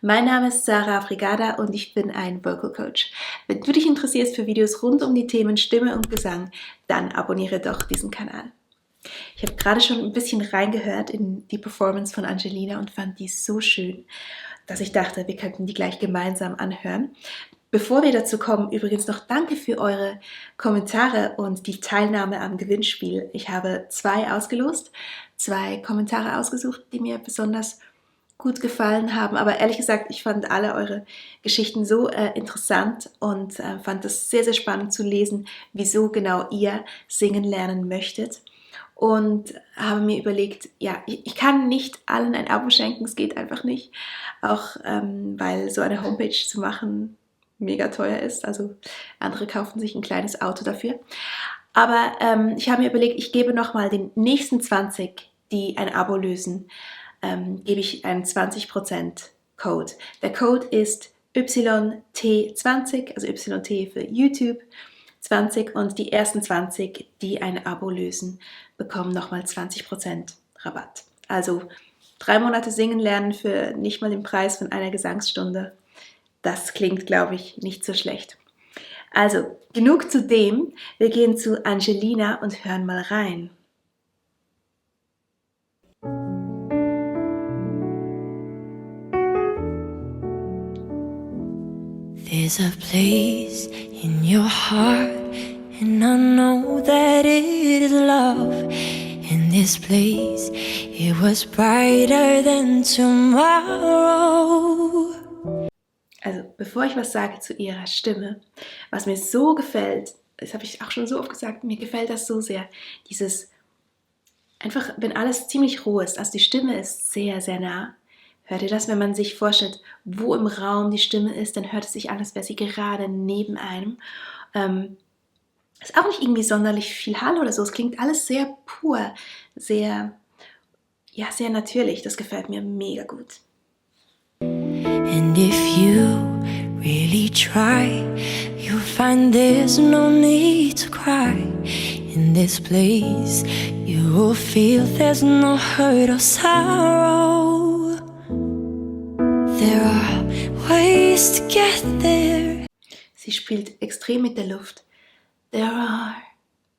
Mein Name ist Sarah Frigada und ich bin ein Vocal Coach. Wenn du dich interessierst für Videos rund um die Themen Stimme und Gesang, dann abonniere doch diesen Kanal. Ich habe gerade schon ein bisschen reingehört in die Performance von Angelina und fand die so schön, dass ich dachte, wir könnten die gleich gemeinsam anhören. Bevor wir dazu kommen, übrigens noch danke für eure Kommentare und die Teilnahme am Gewinnspiel. Ich habe 2 ausgelost, 2 Kommentare ausgesucht, die mir besonders gut gefallen haben. Aber ehrlich gesagt, ich fand alle eure Geschichten so interessant und fand es sehr, sehr spannend zu lesen, wieso genau ihr singen lernen möchtet. Und habe mir überlegt, ja, ich kann nicht allen ein Abo schenken, es geht einfach nicht. Auch weil so eine Homepage zu machen mega teuer ist. Also andere kaufen sich ein kleines Auto dafür. Aber ich habe mir überlegt, ich gebe nochmal den nächsten 20, die ein Abo lösen, gebe ich einen 20% Code. Der Code ist YT20, also YT für YouTube 20 und die ersten 20, die ein Abo lösen, bekommen nochmal 20% Rabatt. Also 3 Monate singen lernen für nicht mal den Preis von einer Gesangsstunde. Das klingt, glaube ich, nicht so schlecht. Also, genug zu dem. Wir gehen zu Angelina und hören mal rein. There's a place in your heart, and I know that it is love. In this place, it was brighter than tomorrow. Also, bevor ich was sage zu ihrer Stimme, was mir so gefällt, das habe ich auch schon so oft gesagt, mir gefällt das so sehr, dieses, einfach, wenn alles ziemlich roh ist, also die Stimme ist sehr, sehr nah. Hört ihr das, wenn man sich vorstellt, wo im Raum die Stimme ist, dann hört es sich an, als wäre sie gerade neben einem. Ist auch nicht irgendwie sonderlich viel Hall oder so, es klingt alles sehr pur, sehr, ja, sehr natürlich, das gefällt mir mega gut. And if you really try, you'll find there's no need to cry. In this place, you will feel there's no hurt or sorrow. There are ways to get there. Sie spielt extrem mit der Luft. There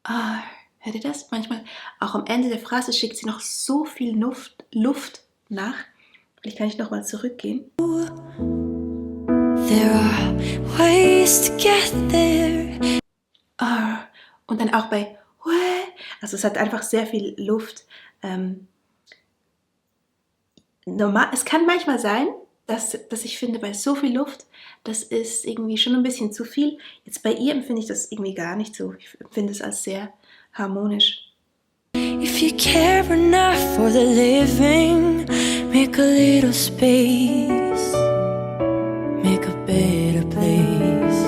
are. Hört ihr das? Manchmal, auch am Ende der Phrase schickt sie noch so viel Luft nach. Vielleicht kann ich nochmal zurückgehen. There are ways to get there. Und dann auch bei also es hat einfach sehr viel Luft. Es kann manchmal sein, dass ich finde, bei so viel Luft, das ist irgendwie schon ein bisschen zu viel. Jetzt bei ihr empfinde ich das irgendwie gar nicht so. Ich empfinde es als sehr harmonisch. If you care enough for the living, make a little space, make a better place.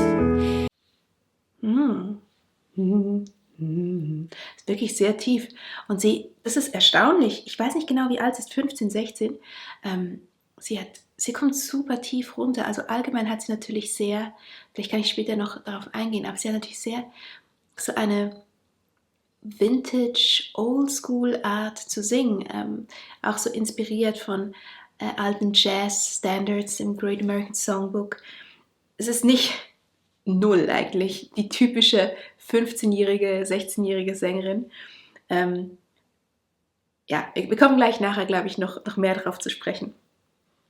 Ist wirklich sehr tief. Und das ist erstaunlich. Ich weiß nicht genau, wie alt sie ist, 15, 16. Sie kommt super tief runter. Also allgemein hat sie natürlich sehr, vielleicht kann ich später noch darauf eingehen, aber sie hat natürlich sehr so eine Vintage, Oldschool Art zu singen. Auch so inspiriert von alten Jazz-Standards im Great American Songbook. Es ist nicht null eigentlich die typische 15-jährige, 16-jährige Sängerin. Ja, wir kommen gleich nachher, glaube ich, noch mehr darauf zu sprechen.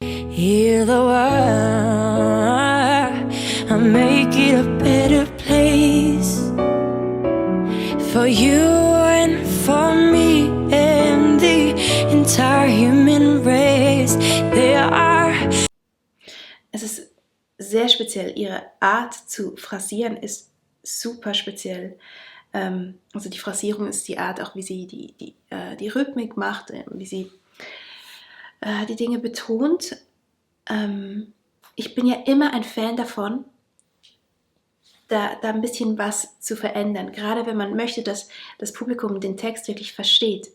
Hear the word, I make it a better place for you and for me and the entire human race. There are. Es ist sehr speziell. Ihre Art zu phrasieren ist super speziell. Also die Phrasierung ist die Art, auch wie sie die Rhythmik macht, wie sie die Dinge betont. Ich bin ja immer ein Fan davon, da ein bisschen was zu verändern. Gerade wenn man möchte, dass das Publikum den Text wirklich versteht.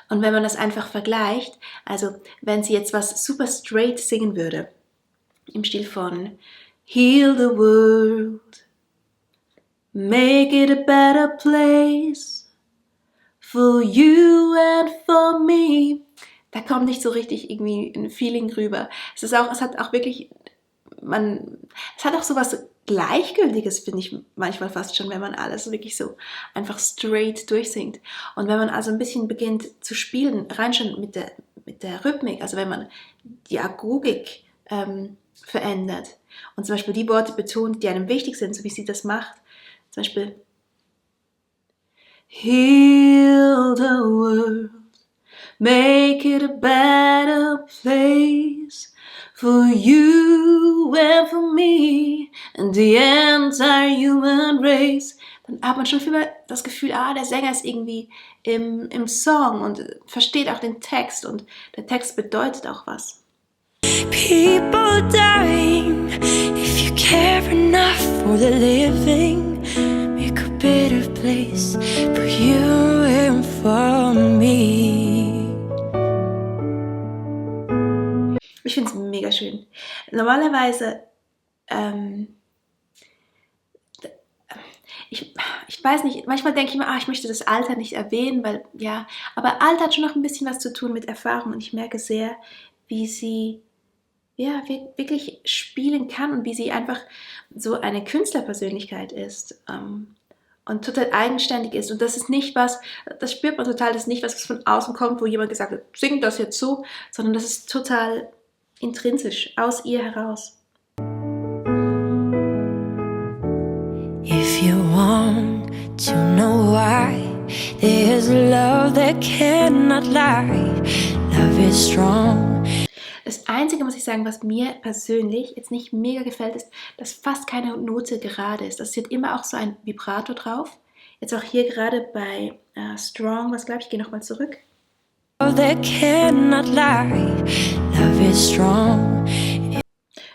Und wenn man das einfach vergleicht, also wenn sie jetzt was super straight singen würde, im Stil von Heal the world, make it a better place for you and for me, da kommt nicht so richtig irgendwie ein Feeling rüber. Es hat auch wirklich, es hat auch so was Gleichgültiges, finde ich manchmal fast schon, wenn man alles wirklich so einfach straight durchsingt. Und wenn man also ein bisschen beginnt zu spielen, rein schon mit der Rhythmik, also wenn man die Agogik verändert und zum Beispiel die Worte betont, die einem wichtig sind, so wie sie das macht, zum Beispiel Heal the world, make it a better place for you and for me and the entire human race. Dann hat man schon viel mehr das Gefühl, der Sänger ist irgendwie im Song und versteht auch den Text und der Text bedeutet auch was. People dying, if you care enough for the living, make a better place for you and for me. Ich finde es mega schön. Normalerweise, ich weiß nicht, manchmal denke ich mir, ich möchte das Alter nicht erwähnen, weil, ja, aber Alter hat schon noch ein bisschen was zu tun mit Erfahrung und ich merke sehr, wie sie, ja, wirklich spielen kann und wie sie einfach so eine Künstlerpersönlichkeit ist und total eigenständig ist und das ist nicht was, das spürt man total, das ist nicht was von außen kommt, wo jemand gesagt hat, sing das jetzt so, sondern das ist total intrinsisch, aus ihr heraus. If you want to know why, there's love that cannot lie. Love is strong. Das Einzige, muss ich sagen, was mir persönlich jetzt nicht mega gefällt, ist, dass fast keine Note gerade ist. Es wird immer auch so ein Vibrato drauf. Jetzt auch hier gerade bei Strong, was glaube ich, gehe nochmal zurück. Love that cannot lie. Love is strong.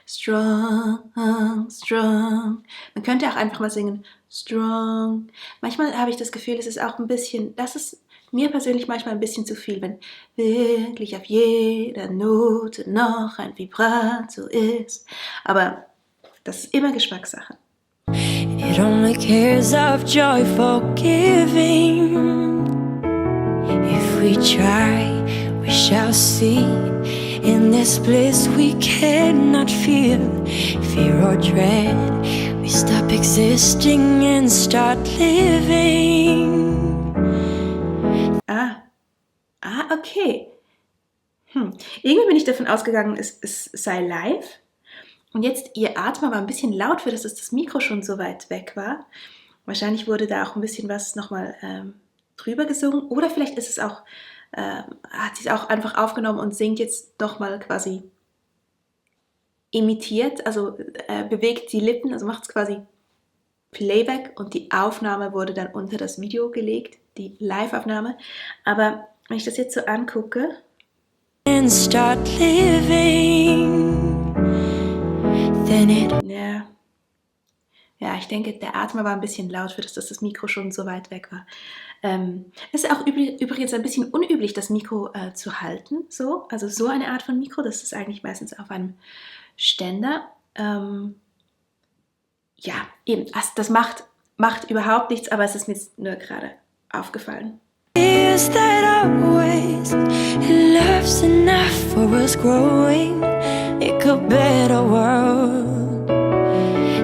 Strong, strong. Man könnte auch einfach mal singen, strong. Manchmal habe ich das Gefühl, es ist auch ein bisschen, das ist mir persönlich manchmal ein bisschen zu viel, wenn wirklich auf jeder Note noch ein Vibrato ist. Aber das ist immer Geschmackssache. It only cares of joy for giving. If we try, we shall see. In this bliss we cannot feel fear or dread. We stop existing and start living. Okay. Irgendwie bin ich davon ausgegangen, es sei live. Und jetzt, ihr Atem war ein bisschen laut, für dass das Mikro schon so weit weg war. Wahrscheinlich wurde da auch ein bisschen was nochmal drüber gesungen. Oder vielleicht ist es auch, hat sie es auch einfach aufgenommen und singt jetzt nochmal quasi imitiert, also bewegt die Lippen, also macht es quasi Playback und die Aufnahme wurde dann unter das Video gelegt, die Live-Aufnahme. Aber wenn ich das jetzt so angucke, And start living. Then it ja, ich denke, der Atmer war ein bisschen laut, für dass das Mikro schon so weit weg war. Es ist auch übrigens ein bisschen unüblich, das Mikro zu halten, so. Also so eine Art von Mikro, das ist eigentlich meistens auf einem Ständer. Ja, eben, das macht überhaupt nichts, aber es ist mir jetzt nur gerade aufgefallen. is that always love's enough for us growing. Make a better world.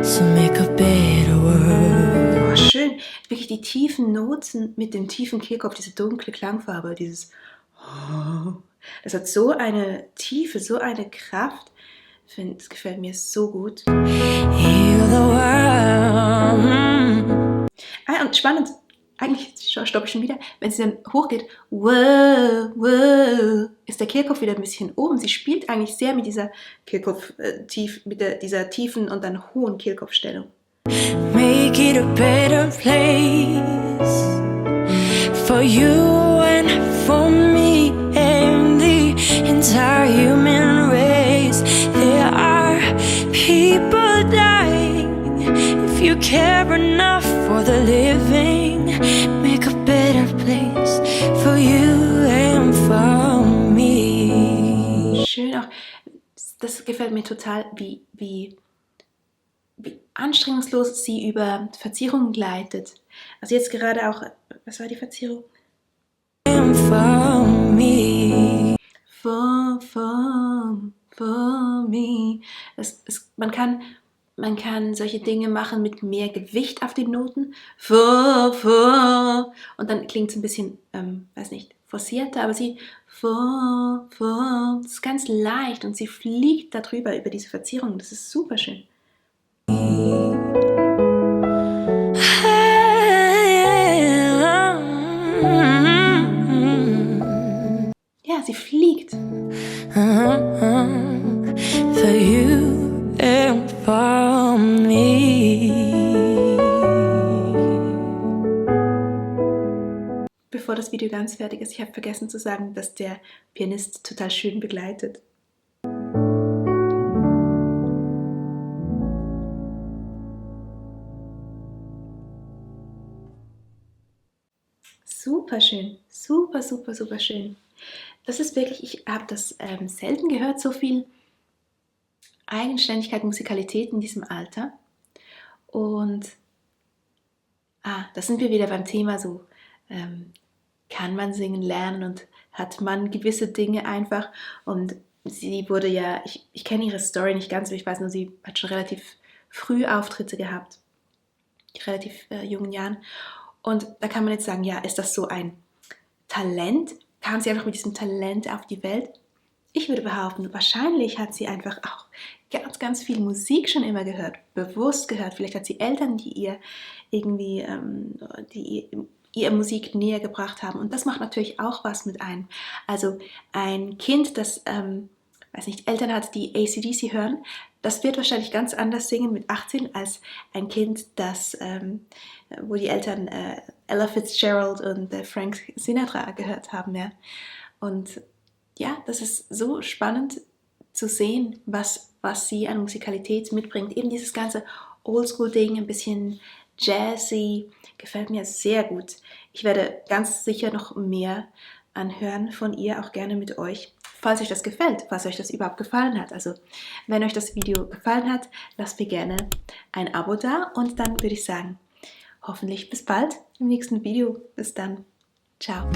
So make a better world. Oh, schön. Wirklich die tiefen Noten mit dem tiefen Kehlkopf, diese dunkle Klangfarbe, dieses das hat so eine Tiefe, so eine Kraft. Ich finde, das gefällt mir so gut. Heal the world. Und spannend, eigentlich stoppe ich schon wieder, wenn sie dann hochgeht, wow, wow, ist der Kehlkopf wieder ein bisschen oben. Sie spielt eigentlich sehr mit dieser dieser tiefen und dann hohen Kehlkopfstellung. Make it a better place for you and for me and the entire human race. There are people dying. If you care enough for the living, make a better place for you and for me. Schön auch, das gefällt mir total, wie anstrengungslos sie über Verzierungen gleitet. Also jetzt gerade auch, was war die Verzierung? And for me. for me. Man kann solche Dinge machen mit mehr Gewicht auf den Noten. For. Und dann klingt es ein bisschen, weiß nicht, forcierter, aber sie for. Das ist ganz leicht und sie fliegt darüber, über diese Verzierung. Das ist super schön. Ja, sie fliegt. For you and for me. Bevor das Video ganz fertig ist, ich habe vergessen zu sagen, dass der Pianist total schön begleitet. Super schön, super schön. Das ist wirklich, ich habe das selten gehört, so viel Eigenständigkeit, Musikalität in diesem Alter. Und da sind wir wieder beim Thema so, kann man singen lernen und hat man gewisse Dinge einfach. Und sie wurde ja, ich kenne ihre Story nicht ganz, aber ich weiß nur, sie hat schon relativ früh Auftritte gehabt, relativ jungen Jahren. Und da kann man jetzt sagen, ja, ist das so ein Talent? Kam sie einfach mit diesem Talent auf die Welt? Ich würde behaupten, wahrscheinlich hat sie einfach auch ganz viel Musik schon immer gehört, bewusst gehört. Vielleicht hat sie Eltern, die ihr irgendwie, die ihr Musik näher gebracht haben. Und das macht natürlich auch was mit einem. Also ein Kind, das, weiß nicht, Eltern hat, die AC/DC hören, das wird wahrscheinlich ganz anders singen mit 18 als ein Kind, das, wo die Eltern Ella Fitzgerald und Frank Sinatra gehört haben. Ja? Und ja, das ist so spannend zu sehen, was sie an Musikalität mitbringt. Eben dieses ganze Oldschool-Ding, ein bisschen jazzy, gefällt mir sehr gut. Ich werde ganz sicher noch mehr anhören von ihr, auch gerne mit euch, falls euch das gefällt, falls euch das überhaupt gefallen hat. Also, wenn euch das Video gefallen hat, lasst mir gerne ein Abo da und dann würde ich sagen, hoffentlich bis bald im nächsten Video. Bis dann. Ciao.